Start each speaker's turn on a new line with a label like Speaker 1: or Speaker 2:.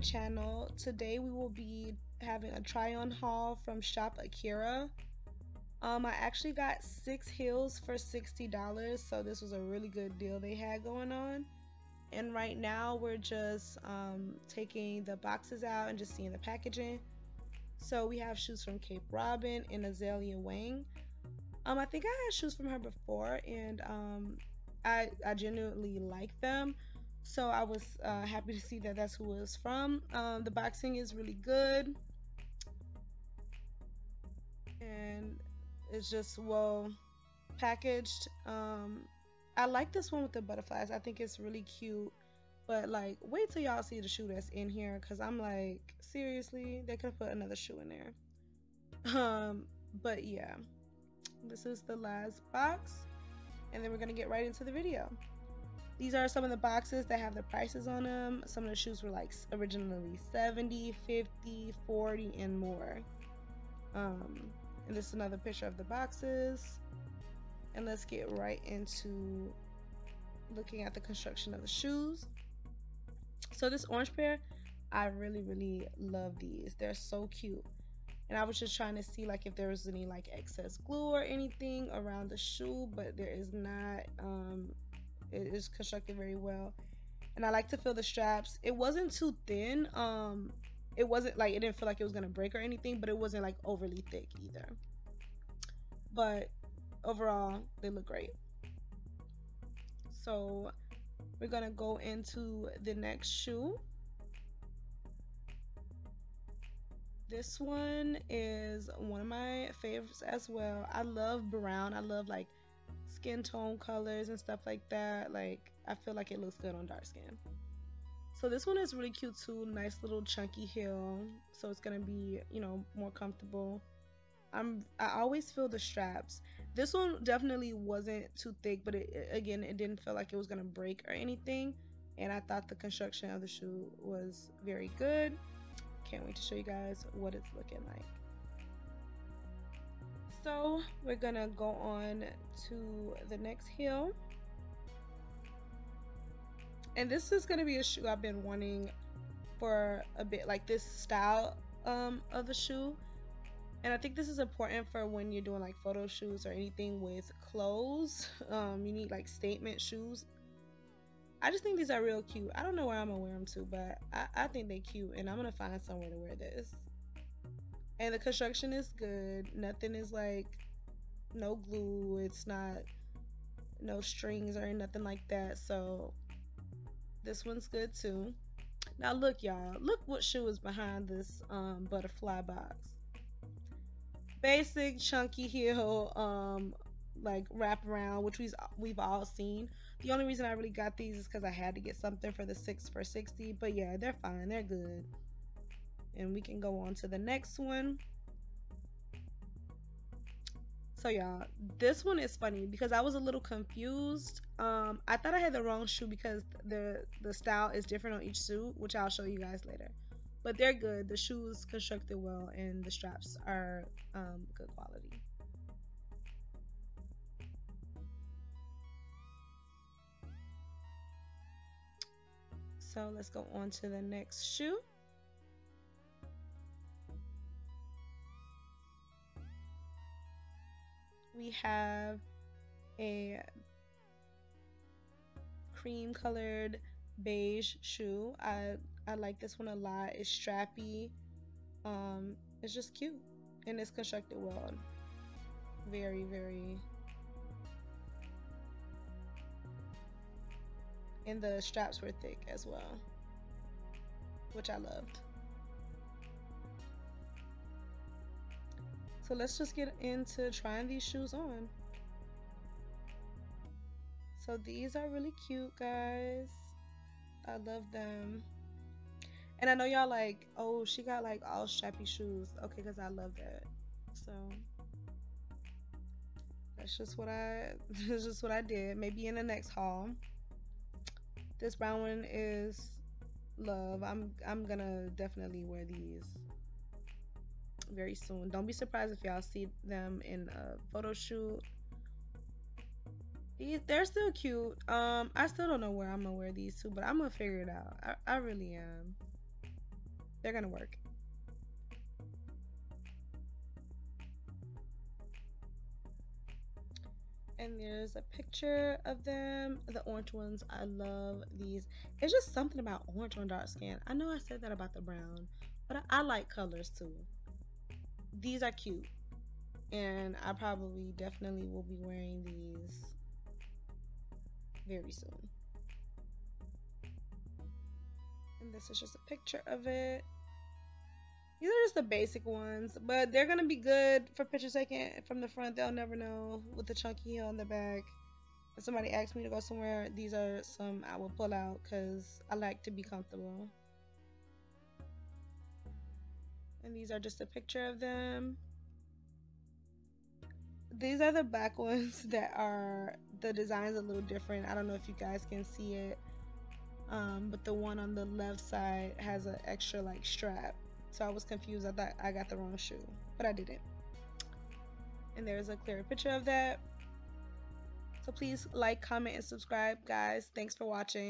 Speaker 1: channel. Today we will be having a Tryon haul from Shopakira. I actually got 6 heels for $60, so this was a really good deal they had going on. And right now we're just taking the boxes out and just seeing the packaging. So we have shoes from Cape Robin and Azalea Wang. I think I had shoes from her before, and I genuinely like them. So I was happy to see that that's who it was from. The boxing is really good, and it's just well packaged. I like this one with the butterflies. I think it's really cute. But like, wait till y'all see the shoe that's in here, because I'm like, seriously, they could put another shoe in there. But yeah, this is the last box, and then we're gonna get right into the video. These are some of the boxes that have the prices on them. Some of the shoes were like originally 70, 50, 40, and more. And this is another picture of the boxes. And let's get right into looking at the construction of the shoes. So this orange pair, I really love these. They're so cute. And I was just trying to see like if there was any like excess glue or anything around the shoe, but there is not. It is constructed very well, and I like to feel the straps. It wasn't too thin. It wasn't like, it didn't feel like it was gonna break or anything, but it wasn't like overly thick either. But overall, they look great. So we're gonna go into the next shoe. This one is one of my favorites as well. I love brown. I love like skin tone colors and stuff like that. Like, I feel like it looks good on dark skin. So this one is really cute too. Nice little chunky heel, so it's gonna be, you know, more comfortable. I always feel the straps. This one definitely wasn't too thick, but again, it didn't feel like it was gonna break or anything. And I thought the construction of the shoe was very good. Can't wait to show you guys what it's looking like. So we're gonna go on to the next heel, and this is gonna be a shoe I've been wanting for a bit, like this style of the shoe. And I think this is important for when you're doing like photo shoots or anything with clothes. You need like statement shoes. I just think these are real cute. I don't know where I'm gonna wear them to, but I think they're cute, and I'm gonna find somewhere to wear this. And the construction is good. Nothing is like, no glue. It's not no strings or nothing like that. So this one's good too. Now look, y'all. Look what shoe is behind this butterfly box. Basic chunky heel, like wrap around, which we've all seen. The only reason I really got these is because I had to get something for the 6 for $60. But yeah, they're fine. They're good. And we can go on to the next one. So y'all, this one is funny because I was a little confused. I thought I had the wrong shoe because the style is different on each shoe, which I'll show you guys later. But they're good. The shoe is constructed well, and the straps are good quality. So let's go on to the next shoe. We have a cream colored beige shoe. I like this one a lot. It's strappy. It's just cute, and it's constructed well. Very and the straps were thick as well, which I loved. So let's just get into trying these shoes on. So these are really cute, guys. I love them. And I know y'all like, oh, she got like all strappy shoes. Okay, because I love that. So that's just what I did. Maybe in the next haul. This brown one is love. I'm gonna definitely wear these very soon. Don't be surprised if y'all see them in a photo shoot. They're still cute. I still don't know where I'm gonna wear these to, but I'm gonna figure it out. I really am. They're gonna work. And there's a picture of them, the orange ones. I love these. It's just something about orange on dark skin. I know I said that about the brown, but I like colors too. These are cute, and I probably definitely will be wearing these very soon. And this is just a picture of it. These are just the basic ones, but they're gonna be good for picture taking from the front. They'll never know with the chunky heel on the back. If somebody asks me to go somewhere, these are some I will pull out because I like to be comfortable. And these are just a picture of them. These are the back ones that are, the design's a little different. I don't know if you guys can see it, but the one on the left side has an extra like strap. So I was confused. I thought I got the wrong shoe, but I didn't. And there's a clearer picture of that. So please like, comment, and subscribe, guys. Thanks for watching.